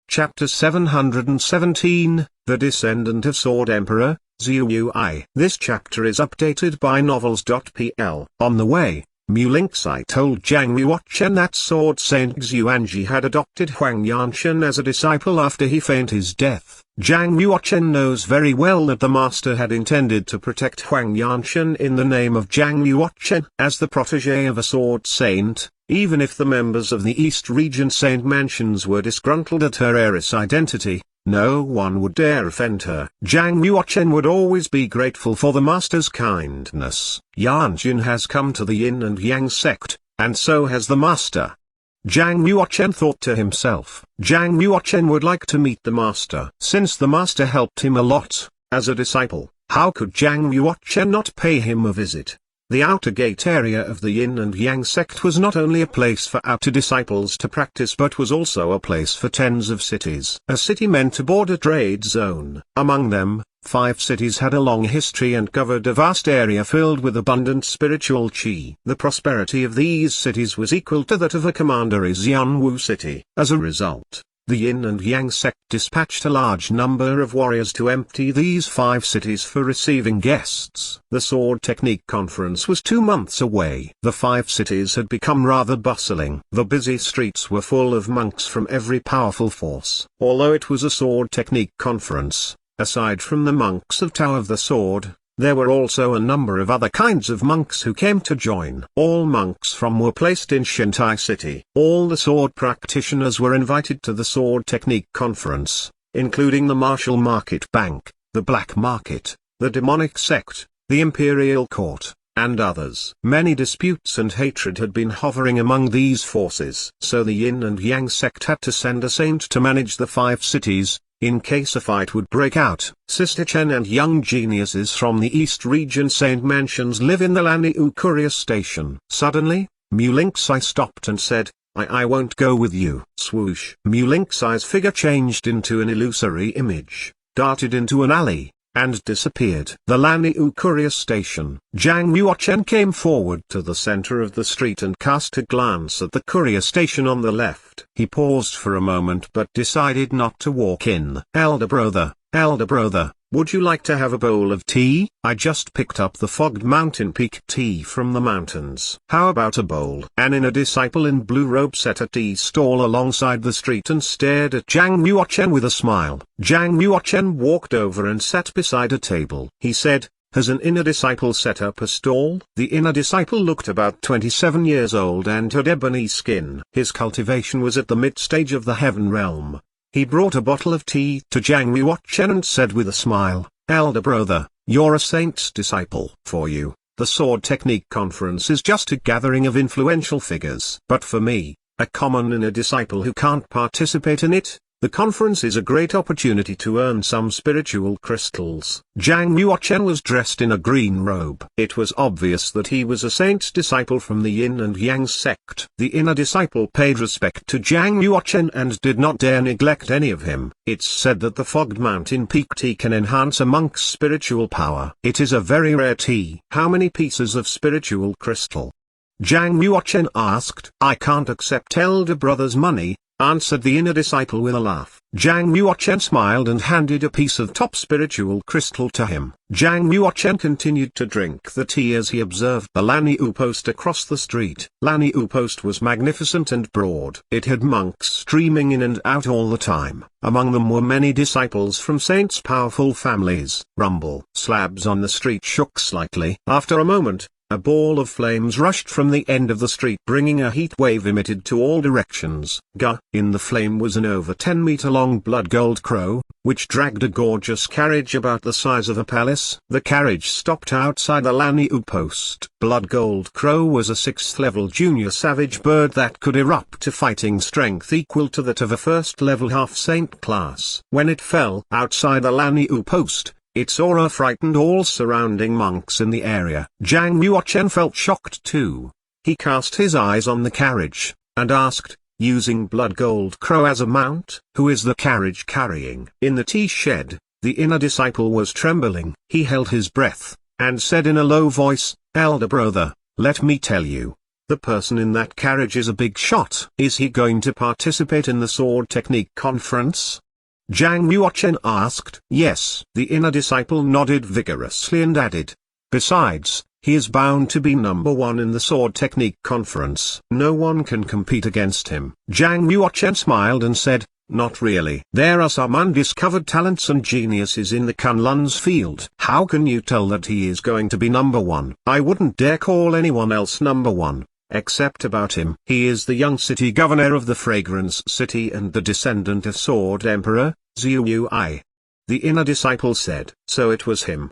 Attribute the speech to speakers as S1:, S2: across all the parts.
S1: Chapter 717, The Descendant of Sword Emperor, Xue Wuye. This chapter is updated by novels.pl. On the way, Mu Lingxi told Zhang Yuochen that Sword Saint Xuanji had adopted Huang Yanshan as a disciple after he feigned his death. Zhang Yuochen knows very well that the master had intended to protect Huang Yanshan in the name of Zhang Yuochen. As the protege of a sword saint, even if the members of the East Region Saint Mansions were disgruntled at her heiress identity, no one would dare offend her. Zhang Yuochen would always be grateful for the master's kindness. Yanshan has come to the Yin and Yang sect, and so has the master. Zhang Yuochen thought to himself, Zhang Yuochen would like to meet the master. Since the master helped him a lot, as a disciple, how could Zhang Yuochen not pay him a visit? The outer gate area of the Yin and Yang sect was not only a place for outer disciples to practice but was also a place for tens of cities. A city meant to border trade zone. Among them, 5 cities had a long history and covered a vast area filled with abundant spiritual qi. The prosperity of these cities was equal to that of a commander in Xianwu city. As a result, the Yin and Yang sect dispatched a large number of warriors to empty these 5 cities for receiving guests. The Sword Technique Conference was 2 months away. The 5 cities had become rather bustling. The busy streets were full of monks from every powerful force. Although it was a Sword Technique Conference, aside from the monks of Tao of the Sword, there were also a number of other kinds of monks who came to join. All monks from were placed in Shintai City. All the sword practitioners were invited to the Sword Technique Conference, including the Martial Market Bank, the Black Market, the Demonic Sect, the Imperial Court, and others. Many disputes and hatred had been hovering among these forces. So the Yin and Yang sect had to send a saint to manage the 5 cities, in case a fight would break out. Sister Chen and young geniuses from the East Region Saint Mansions live in the Laniu Courier Station. Suddenly, Mu Lingxi stopped and said, I won't go with you. Swoosh. Mu Lingxi's figure changed into an illusory image, darted into an alley, and disappeared. The Laniu Courier Station. Zhang Yuochen came forward to the center of the street and cast a glance at the courier station on the left. He paused for a moment but decided not to walk in. Elder brother, would you like to have a bowl of tea? I just picked up the fogged mountain peak tea from the mountains. How about a bowl? An inner disciple in blue robe set a tea stall alongside the street and stared at Zhang Yuochen with a smile. Zhang Yuochen walked over and sat beside a table. He said, has an inner disciple set up a stall? The inner disciple looked about 27 years old and had ebony skin. His cultivation was at the mid-stage of the heaven realm. He brought a bottle of tea to Zhang Yuochen and said with a smile, Elder brother, you're a saint's disciple. For you, the Sword Technique Conference is just a gathering of influential figures. But for me, a common inner disciple who can't participate in it, the conference is a great opportunity to earn some spiritual crystals. Zhang Yuochen was dressed in a green robe. It was obvious that he was a saint's disciple from the Yin and Yang sect. The inner disciple paid respect to Zhang Yuochen and did not dare neglect any of him. It's said that the fogged mountain peak tea can enhance a monk's spiritual power. It is a very rare tea. How many pieces of spiritual crystal? Zhang Yuochen asked. I can't accept elder brother's money, answered the inner disciple with a laugh. Zhang Yuochen smiled and handed a piece of top spiritual crystal to him. Zhang Yuochen continued to drink the tea as he observed the Laniu post across the street. Laniu post was magnificent and broad. It had monks streaming in and out all the time. Among them were many disciples from saints' powerful families. Rumble. Slabs on the street shook slightly. After a moment, a ball of flames rushed from the end of the street bringing a heat wave emitted to all directions. In the flame was an over 10-meter-long blood gold crow, which dragged a gorgeous carriage about the size of a palace. The carriage stopped outside the Laniu post. Blood gold crow was a 6th-level junior savage bird that could erupt to fighting strength equal to that of a 1st-level half-saint class. When it fell outside the Laniu post, its aura frightened all surrounding monks in the area. Zhang Yuochen felt shocked too. He cast his eyes on the carriage, and asked, using blood gold crow as a mount, who is the carriage carrying? In the tea shed, the inner disciple was trembling. He held his breath, and said in a low voice, Elder brother, let me tell you. The person in that carriage is a big shot. Is he going to participate in the sword technique conference? Zhang Yuochen asked. Yes. The inner disciple nodded vigorously and added. Besides, he is bound to be number one in the sword technique conference. No one can compete against him. Zhang Yuochen smiled and said, not really. There are some undiscovered talents and geniuses in the Kunlun's field. How can you tell that he is going to be number one? I wouldn't dare call anyone else number one, except about him. He is the young city governor of the Fragrance City and the descendant of Sword Emperor, Xue Wuye. The inner disciple said. So it was him.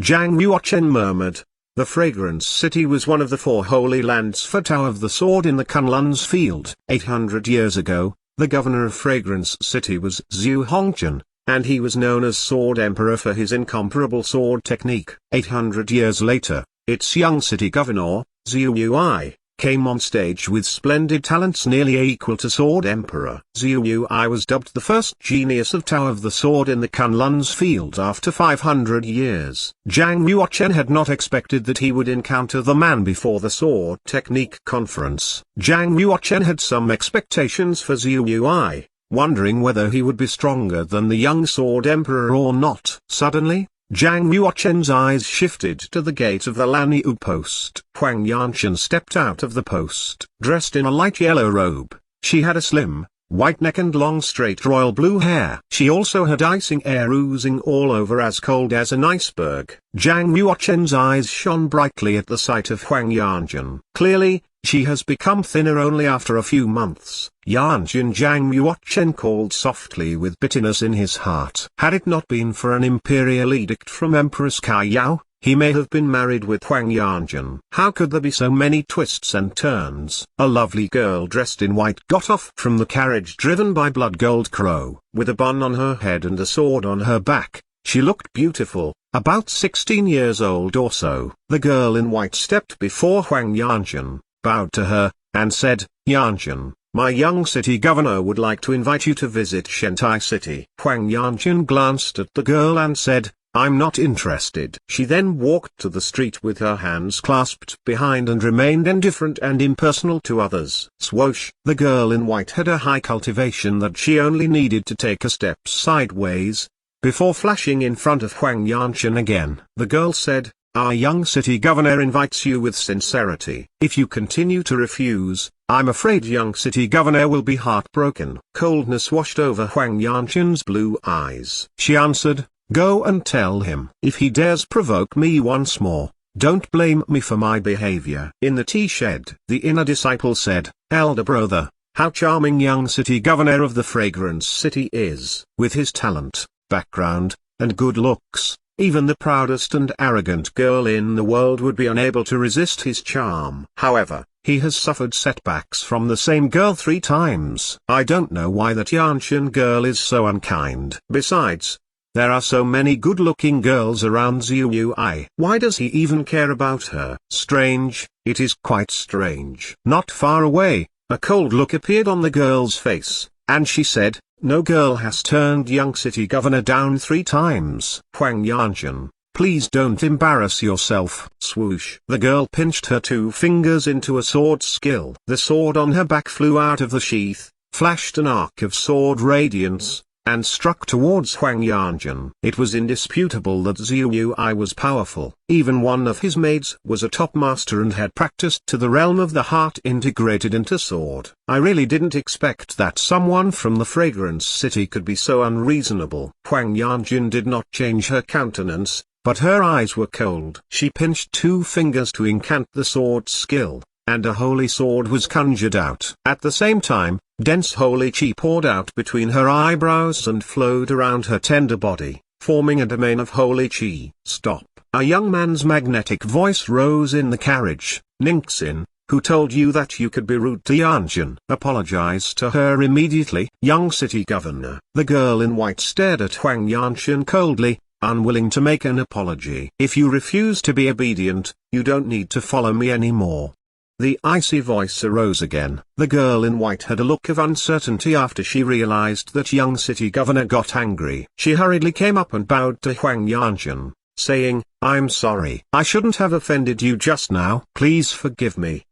S1: Zhang Yuochen murmured. The Fragrance City was one of the 4 holy lands for Tao of the Sword in the Kunlun's field. 800 years ago, the governor of Fragrance City was Xu Hongqian, and he was known as Sword Emperor for his incomparable sword technique. 800 years later, its young city governor, Xue Wuye, came on stage with splendid talents nearly equal to Sword Emperor. Xue Wuye was dubbed the first genius of Tao of the Sword in the Kunlun's field after 500 years. Zhang Yuochen had not expected that he would encounter the man before the sword technique conference. Zhang Yuochen had some expectations for Xue Wuye, wondering whether he would be stronger than the young Sword Emperor or not. Suddenly, Zhang Yuochen's eyes shifted to the gate of the Lanyu post. Huang Yanchen stepped out of the post, dressed in a light yellow robe. She had a slim, white neck and long straight royal blue hair. She also had icing air oozing all over as cold as an iceberg. Zhang Yuochen's eyes shone brightly at the sight of Huang Yanchen. Clearly, she has become thinner only after a few months. Yanchen. Zhang Yuochen called softly with bitterness in his heart. Had it not been for an imperial edict from Empress Kaiyao, he may have been married with Huang Yanchen. How could there be so many twists and turns? A lovely girl dressed in white got off from the carriage driven by Blood Gold Crow. With a bun on her head and a sword on her back, she looked beautiful, about 16 years old or so. The girl in white stepped before Huang Yanchen, bowed to her, and said, Yanchen, my young city governor would like to invite you to visit Shentai City. Huang Yanchen glanced at the girl and said, I'm not interested. She then walked to the street with her hands clasped behind and remained indifferent and impersonal to others. Swoosh! The girl in white had a high cultivation that she only needed to take a step sideways, before flashing in front of Huang Yanchen again. The girl said, our young city governor invites you with sincerity. If you continue to refuse, I'm afraid young city governor will be heartbroken. Coldness washed over Huang Yanchen's blue eyes. She answered, go and tell him. If he dares provoke me once more, don't blame me for my behavior. In the tea shed, the inner disciple said, elder brother, how charming young city governor of the Fragrance City is. With his talent, background, and good looks, even the proudest and arrogant girl in the world would be unable to resist his charm. However, he has suffered setbacks from the same girl 3 times. I don't know why that Yanchen girl is so unkind. Besides, there are so many good-looking girls around Xue Wuye. Why does he even care about her? Strange, it is quite strange. Not far away, a cold look appeared on the girl's face, and she said, no girl has turned young city governor down 3 times. Huang Yanchen, please don't embarrass yourself. Swoosh! The girl pinched her 2 fingers into a sword skill. The sword on her back flew out of the sheath, flashed an arc of sword radiance, and struck towards Huang Yanchen. It was indisputable that Xue Wuye was powerful. Even one of his maids was a top master and had practiced to the realm of the heart integrated into sword. I really didn't expect that someone from the Fragrance City could be so unreasonable. Huang Yanchen did not change her countenance, but her eyes were cold. She pinched 2 fingers to incant the sword skill, and a holy sword was conjured out. At the same time, dense holy chi poured out between her eyebrows and flowed around her tender body, forming a domain of holy chi. Stop! A young man's magnetic voice rose in the carriage. Ningxin, who told you that you could be rude to Yanchen? Apologize to her immediately. Young city governor. The girl in white stared at Huang Yanchen coldly, unwilling to make an apology. If you refuse to be obedient, you don't need to follow me anymore. The icy voice arose again. The girl in white had a look of uncertainty after she realized that young city governor got angry. She hurriedly came up and bowed to Huang Yanchen, saying, I'm sorry. I shouldn't have offended you just now. Please forgive me.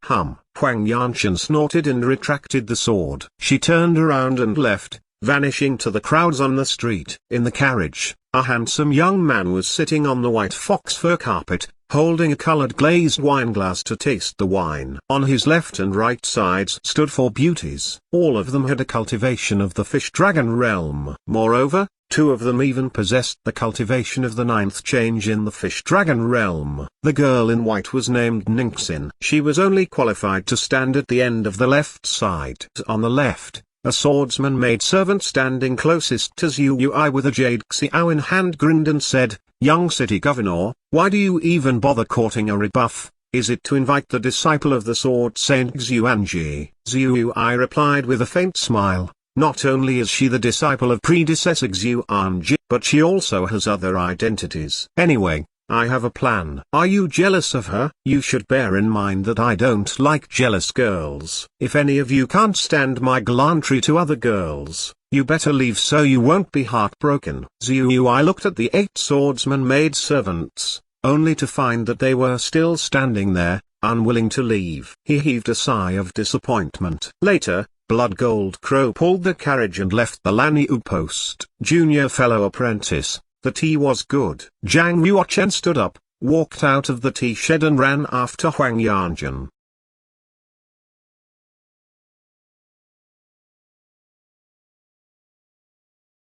S1: Huang Yanchen snorted and retracted the sword. She turned around and left, vanishing to the crowds on the street. In the carriage, a handsome young man was sitting on the white fox fur carpet, holding a colored glazed wine glass to taste the wine. On his left and right sides stood four beauties. All of them had a cultivation of the fish-dragon realm. Moreover, two of them even possessed the cultivation of the ninth change in the fish-dragon realm. The girl in white was named Ningxin. She was only qualified to stand at the end of the left side. On the left, a swordsman maidservant standing closest to Xue Wuye with a jade xiao in hand grinned and said, "Young city governor, why do you even bother courting a rebuff? Is it to invite the disciple of the sword saint Xuanji?" Xue Wuye replied with a faint smile, "Not only is she the disciple of predecessor Xuanji, but she also has other identities. Anyway, I have a plan. Are you jealous of her? You should bear in mind that I don't like jealous girls. If any of you can't stand my gallantry to other girls, you better leave so you won't be heartbroken." Xue Wuye looked at the 8 swordsman maidservants, only to find that they were still standing there, unwilling to leave. He heaved a sigh of disappointment. Later, Blood Gold Crow pulled the carriage and left the Lanniu post. Junior fellow apprentice, the tea was good. Zhang Yuochen stood up, walked out of the tea shed and ran after Huang Yanchen.